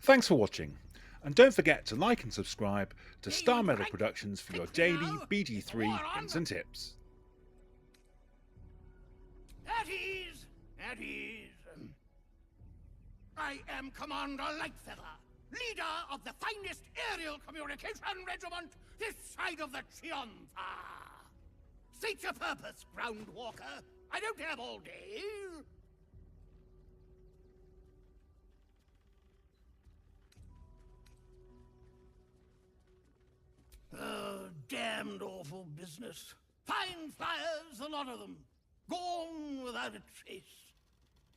Thanks for watching, and don't forget to like and subscribe to Star Meadow Productions for your daily BD3 hints and tips. At ease, at ease. I am Commander Lightfeather, leader of the finest aerial communication regiment this side of the Triumpha. State your purpose, ground walker. I don't have all day. Damned awful business. Fine flyers, a lot of them. Gone without a trace.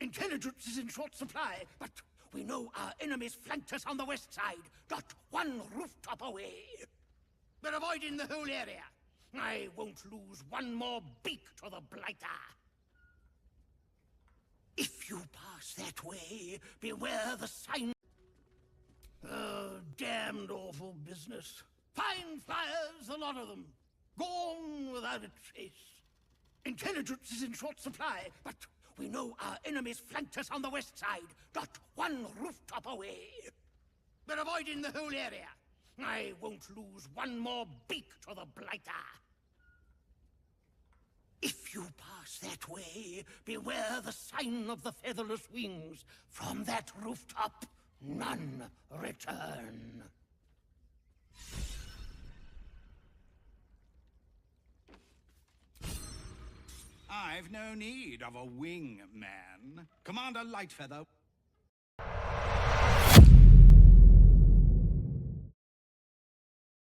Intelligence is in short supply, but we know our enemies flanked us on the west side, not one rooftop away. They're avoiding the whole area. I won't lose one more beak to the blighter. If you pass that way, beware the sign. Damned awful business. Fine flyers, a lot of them. Gone without a trace. Intelligence is in short supply, but we know our enemies flanked us on the west side, not one rooftop away. They're avoiding the whole area. I won't lose one more beak to the blighter. If you pass that way, beware the sign of the featherless wings. From that rooftop, none return. I've no need of a wing man. Commander Lightfeather